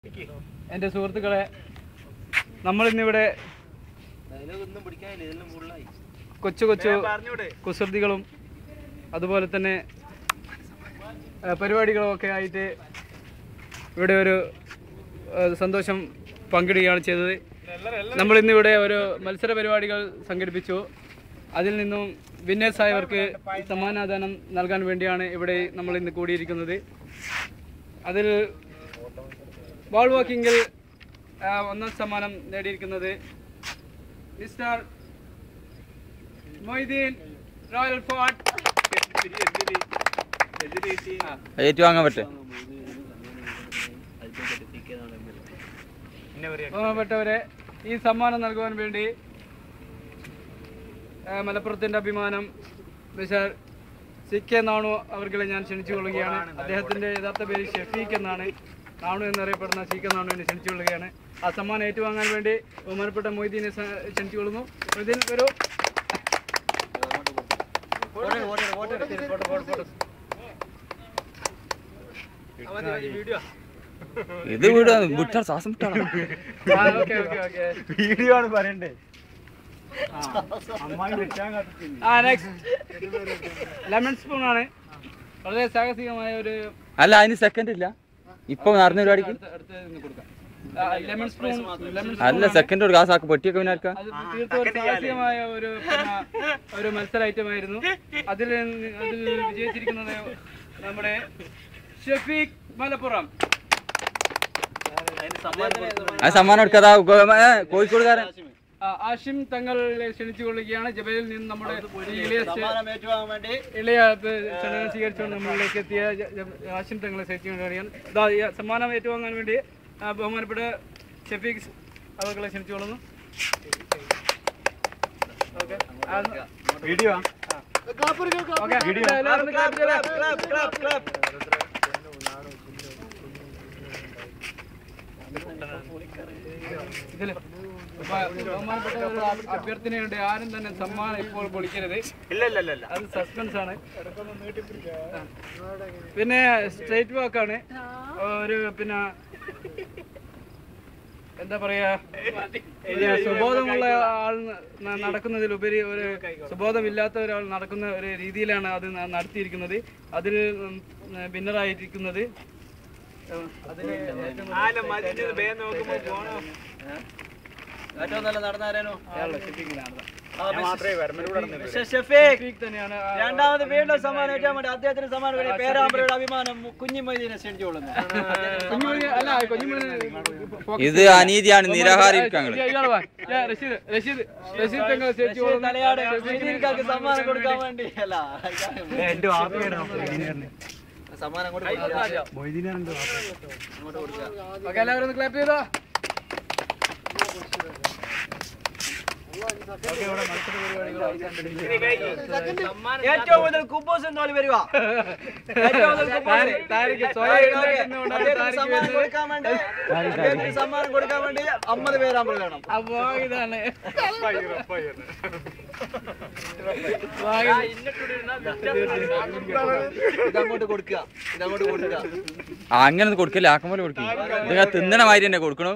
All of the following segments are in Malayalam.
എൻ്റെ സുഹൃത്തുക്കളെ, നമ്മളിന്നിവിടെ കൊച്ചു കൊച്ചു കുസൃതികളും അതുപോലെ തന്നെ പരിപാടികളും ഒക്കെ ആയിട്ട് ഇവിടെ ഒരു സന്തോഷം പങ്കിടുകയാണ് ചെയ്തത്. നമ്മളിന്നിവിടെ ഒരു മത്സര പരിപാടികൾ സംഘടിപ്പിച്ചു. അതിൽ നിന്നും വിന്നേഴ്സ് ആയവർക്ക് സമ്മാനദാനം നൽകാൻ വേണ്ടിയാണ് ഇവിടെ നമ്മൾ ഇന്ന് കൂടിയിരിക്കുന്നത്. അതിൽ ബോൾ വാക്കിങ്ങിൽ ഒന്നാം സമ്മാനം നേടിയിരിക്കുന്നത് മിസ്റ്റർ മൊയ്തീൻ റോയൽ ഫോർട്ട്. ഏറ്റുവാങ്ങാൻ പറ്റും. ബഹുമാനപ്പെട്ടവരെ, ഈ സമ്മാനം നൽകുവാൻ വേണ്ടി മലപ്പുറത്തിൻ്റെ അഭിമാനം മിസ്റ്റർ CK നാണു അവർകളെ ഞാൻ ക്ഷണിച്ചു കൊള്ളുകയാണ്. അദ്ദേഹത്തിൻ്റെ യഥാർത്ഥ പേര് ഷെഫീഖ് എന്നാണ്. നാണു എന്നറിയപ്പെടുന്ന CK നാണുവിനെ ക്ഷണിച്ചു കൊള്ളുകയാണ്. ആ സമ്മാനം ഏറ്റുവാങ്ങാൻ വേണ്ടി ബഹുമാനപ്പെട്ട മൊയ്തീനെ ക്ഷണിച്ചു കൊള്ളുന്നു. മൊയ്തീൻ ഒരു ഇത് വിട്ടാ ശ്വാസം വീഡിയോ ആണ് പറയണ്ടേ. ലെമൺ സ്പൂൺ ആണ്. വളരെ സാഹസികമായ ഒരു അല്ല, അതിന് സെക്കൻഡ് ഇല്ല. ഇപ്പൊ നടന്ന പരിപാടിക്ക് ലെമൺ സ്പൂൺ അല്ല, സെക്കൻഡ് ഒരു ഗ്ലാസ് ആക്കി പൊട്ടിയൊക്കെ പിന്നെ ആർക്കാ. സാഹസികമായ ഒരു മത്സര ഐറ്റം ആയിരുന്നു. അതിൽ വിജയിച്ചിരിക്കുന്നത് നമ്മുടെ ഷെഫീഖ് മലപ്പുറം. ആ സമ്മാനം എടുക്കാതാ കോഴിക്കോടുകാരൻ ആഷിം തങ്ങളെ ക്ഷണിച്ചു കൊള്ളുകയാണ്. ജബലിൽ നിന്ന് നമ്മുടെ ഇളയ ക്ഷണം സ്വീകരിച്ചുകൊണ്ട് നമ്മളിലേക്ക് എത്തിയ ആഷിം തങ്ങളെ ക്ഷണിച്ചു കൊള്ളുകയാണ്. സമ്മാനം ഏറ്റുവാങ്ങാൻ വേണ്ടി ബഹുമാനപ്പെട്ട ഷെഫീഖ് അവർകളെ ക്ഷണിച്ചു കൊള്ളുന്നു. വീഡിയോ അഭ്യർത്ഥനയുണ്ട്. ആരും തന്നെ സമ്മാനം ഇപ്പോൾ പൊളിക്കരുത്. അത് സസ്പെൻസ് ആണ്. പിന്നെ സ്ട്രേറ്റ് വാക്കാണ്. ഒരു പിന്നെ എന്താ പറയാ, സുബോധമുള്ള ആൾ നടക്കുന്നതിലുപരി ഒരു സുബോധമില്ലാത്ത ഒരാൾ നടക്കുന്ന ഒരു രീതിയിലാണ് അത് നടത്തിയിരിക്കുന്നത്. അതിൽ ഭിന്നറായിരിക്കുന്നത് ഏറ്റവും നല്ല നടന്നാരോ തന്നെയാണ്. രണ്ടാമത് വീണ്ടും സമ്മാനം ഏറ്റാൻ വേണ്ടി അദ്ദേഹത്തിന് സമ്മാനം പേരാമ്പ്രയുടെ അഭിമാനം കുഞ്ഞിമൊയ്തീനെ ക്ഷണിച്ചുകൊള്ളുന്നു. ഇത് അനീതിയാണ്, നിരാഹാരിക്കാണ്. തലയാട് മൊയ്തീൻകാർക്ക് സമ്മാനം കൊടുക്കാൻ വേണ്ടി അല്ല സമ്മാനം എല്ലാവരും ഒന്ന് ക്ലാപ്പ് ചെയ്തോ. ഏറ്റവും കൂടുതൽ കുബോസും തോലി വരിക. സമ്മാനം കൊടുക്കാൻ വേണ്ടി 50 പേരാകുമ്പോൾ വേണം. അപ്പോ ഇതാണ് ഇതങ്ങോട്ട് കൊടുക്കുക, ഇതങ്ങോട്ട് കൊടുക്കുക. അങ്ങനെ കൊടുക്കല്ലേ, ആക്കുമ്പോൾ കൊടുക്കും. ഇത് തിന്നണ മാതിരി തന്നെ കൊടുക്കണം.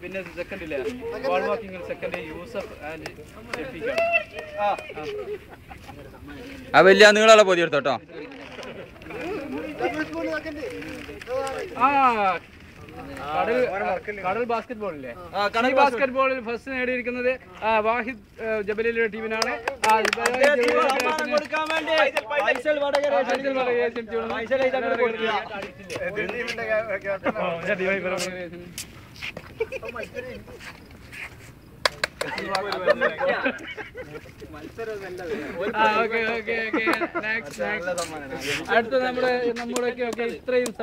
പിന്നെ സെക്കൻഡില് ball walking second Yusuf and ഷെഫീഖാണ്. ആ വലിയ നീളമുള്ള പൊതി എടുത്തോട്ടോ. കടൽ ബാസ്കറ്റ് ബോളില്ലേ, കടൽ ബാസ്കറ്റ് ബോളിൽ ഫസ്റ്റ് നേടിയിരിക്കുന്നത് വാഹിദ് ജബലിലെ ടീമിനാണ്.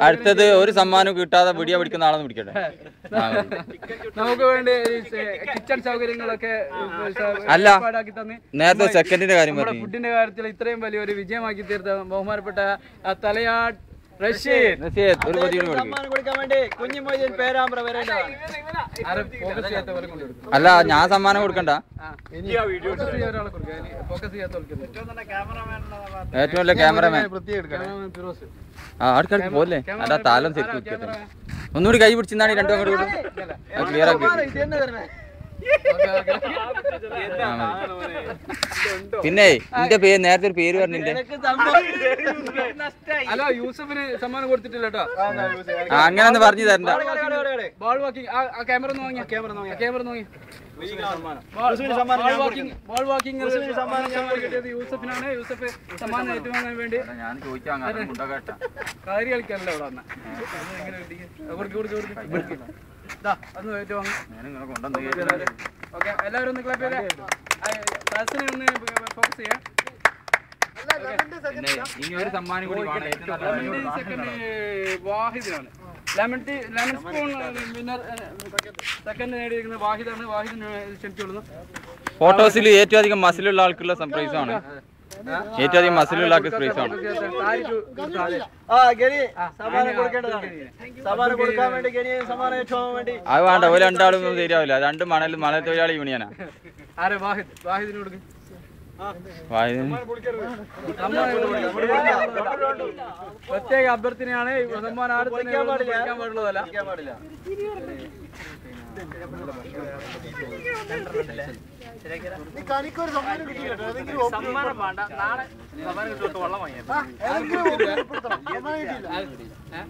അടുത്തത് ഒരു സമ്മാനം കിട്ടാതെ വീഡിയോ പിടിക്കുന്ന ആളൊന്നും പിടിക്കട്ടെ. നമുക്ക് വേണ്ടി കിച്ചൺ സൗകര്യങ്ങളൊക്കെ അല്ല, നേരത്തെ സെക്കൻഡിന്റെ കാര്യം ഫുഡിന്റെ കാര്യത്തിൽ ഇത്രയും വലിയൊരു വിജയമാക്കി തീർത്ത ബഹുമാനപ്പെട്ട തലയാട് റഷീദ് ഒരു പൊതി കൂടി കൊടുക്ക്. സമ്മാനം കൊടുക്കാൻ വേണ്ടി കുഞ്ഞു മൊയ്തീൻ പേരാമ്പ്ര വരേണ്ടതാണ്. ഫോക്കസ് ചെയ്യാത്തവരെ കൊണ്ടുകൊടുക്കും. അല്ല ഞാൻ സമ്മാനം കൊടുക്കണ്ട. ഫോക്കസ് ചെയ്യാൻ ഒരാളെ കൊടുക്കുക. ഫോക്കസ് ചെയ്യാത്തവർക്ക് ഏറ്റവും വലിയ ക്യാമറമാൻ ക്യാമറമാൻ ഫിറോസ്. അടുക്കടുക്ക് പോലെ അല്ല താലം ശരിക്കും വെക്കട്ടെ. ഒന്നുകൂടി കൈ പിടിച്ചിരുന്നാണ് രണ്ടും അങ്ങോട്ട് കൂടും ക്ലിയർ ആക്കി. പിന്നെ എന്റെ പേര് നേരത്തെ ഒരു പേര് പറഞ്ഞില്ലേ? അല്ല യൂസഫിന് സമ്മാനം കൊടുത്തിട്ടില്ല കേട്ടോ. അങ്ങനെ ഒന്ന് പറഞ്ഞു തരണ്ട. ബോൾ വാക്കിംഗ് ആ ക്യാമറ ഒന്ന് വാങ്ങിയ ക്യാമറ നോക്കി ബോൾ വാക്കിംഗ് കിട്ടിയത് യൂസഫിനാണ്. യൂസഫ് സമ്മാനം ഏറ്റുവാങ്ങാൻ വേണ്ടി കാര്യം കളിക്കാനല്ല ഇവിടെ വന്ന. ഒന്ന് ഏറ്റുവാങ്ങി. ഓക്കെ എല്ലാവരും ഒന്ന് ക്ലാപ്പ് ചെയ്തേ. ക്ലാസ്സിനെ ഒന്ന് ഫോക്കസ് ചെയ്യാം. ഇനി ഒരു സമ്മാനം കൂടി വാഹിദാണ്. ലെമൺ സ്പൂൺ വിന്നർ സെക്കൻഡ് നേടിയിരിക്കുന്നത് വാഹിദാണ്. വാഹിദിന് ക്ഷണിച്ചുകൊള്ളുന്നു. ഫോട്ടോസിൽ ഏറ്റവും അധികം മസിലുള്ള ആൾക്കുള്ള സർപ്രൈസ് ആണ്. ഏറ്റവും അധികം മസിലുള്ള ആൾക്ക് സർപ്രൈസ് ആണ്. സമ്മാനം കൊടുക്കേണ്ടതാണ്. സമ്മാനം കൊടുക്കാൻ വേണ്ടി സമ്മാനം ഏറ്റുവാങ്ങാൻ വേണ്ടി അത് വേണ്ട ഒരു രണ്ടാളും ശരിയാവില്ല. രണ്ട് മണൽ തൊഴിലാളി യൂണിയനാ. ആരെ വാഹിദിന് കൊടുക്കും. പ്രത്യേക അഭ്യർത്ഥനയാണ്. സമ്മാനം ആരും പാടുള്ളതല്ല.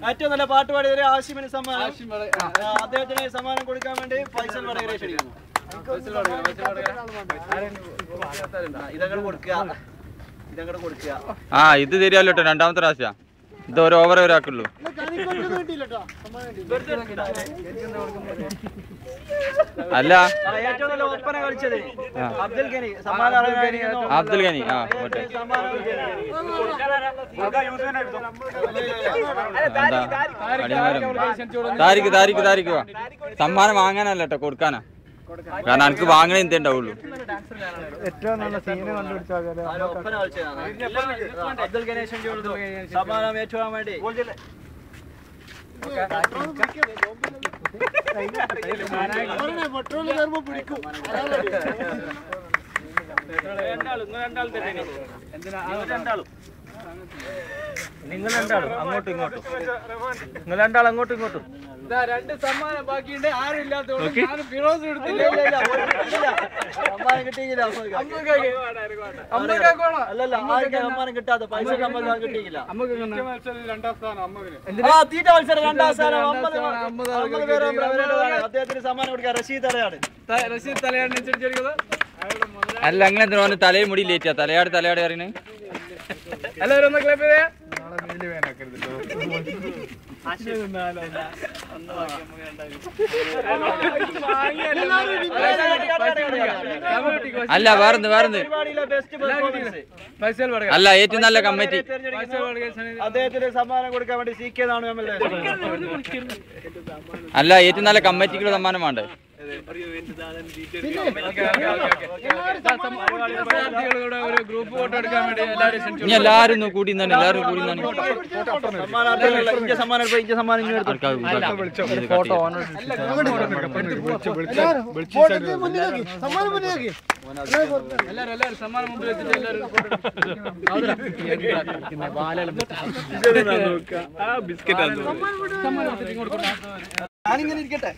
ഏറ്റവും നല്ല പാട്ട് പാടിയ ആശിമിന് സമ്മാനം. അദ്ദേഹത്തിന് സമ്മാനം കൊടുക്കാൻ വേണ്ടി ഫൈസൽ വടകരയെ ക്ഷണിക്കുന്നു. ആ ഇത് ശരിയല്ലോ കേട്ടോ. രണ്ടാമത്തെ പ്രാവശ്യ ഇത് ഒരു ഓവർ ഒരാക്കുള്ളൂ. അല്ല ഏറ്റവും നല്ല ഒപ്പന കളിച്ചത് അബ്ദുൽ ഗനി. അബ്ദുൽ ഗനി. ആ താരിക്ക് സമ്മാനം വാങ്ങാനല്ല കേട്ടോ, കൊടുക്കാനാ. കാരണം എനിക്ക് വാങ്ങണേ എന്തേ ഉണ്ടാവുള്ളൂ. ഏറ്റവും നല്ല സീന് കണ്ടുപിടിച്ചാൽ അബ്ദുൽ ഗണേശൻ സമ്മാനം ഏറ്റുവാൻ വേണ്ടി നിങ്ങൾ രണ്ടാളും അങ്ങോട്ടും ഇങ്ങോട്ടും. നിങ്ങൾ രണ്ടാളും അങ്ങോട്ടും ഇങ്ങോട്ടും. രണ്ട് സമ്മാനം ബാക്കിയുണ്ട്. ആരും ഇല്ലാത്തതുകൊണ്ട് ഞാൻ ഫിറോസ് എടുത്തില്ല. സമ്മാനം കിട്ടിയില്ല. അല്ലല്ല ആർക്കും സമ്മാനം കിട്ടാതെ പൈസ സമ്മാനം കിട്ടിയില്ല. രണ്ടാം സ്ഥാനം അമ്മവിന്. തീറ്റ മത്സരം രണ്ടാം സ്ഥാനം 50 പേരാണ്. അദ്ദേഹത്തിന് സമ്മാനം കൊടുക്കുക റഷീദ് തലയാണ്. റഷീദ് തലയാണ് ക്ഷണിച്ചിരിക്കുന്നത്. അല്ല അങ്ങനെ എന്തിനാ തലയിൽ മുടി ലേറ്റാ? തലയാട് അറിയണേ. എല്ലാവരും ഒന്ന് ക്ലാപ്പ് ചെയ്തേ. അല്ല വേറെന്ത് അല്ല ഏറ്റവും നല്ല കമ്മിറ്റി. അദ്ദേഹത്തിന് സമ്മാനം കൊടുക്കാൻ വേണ്ടി CK നാണു MLA. അല്ല ഏറ്റവും നല്ല കമ്മിറ്റിക്കുള്ള സമ്മാനം വേണ്ടേ? ഒരു ഗ്രൂപ്പ് ഫോട്ടോ എടുക്കാൻ വേണ്ടി ഇനി എല്ലാരും കൂടി എല്ലാരും കൂടി എല്ലാരും സമ്മാനം മുമ്പിൽ വെച്ചിട്ട് എല്ലാവരും ബിസ്ക്കറ്റ് ഞാനിങ്ങനെ ഇരിക്കട്ടെ.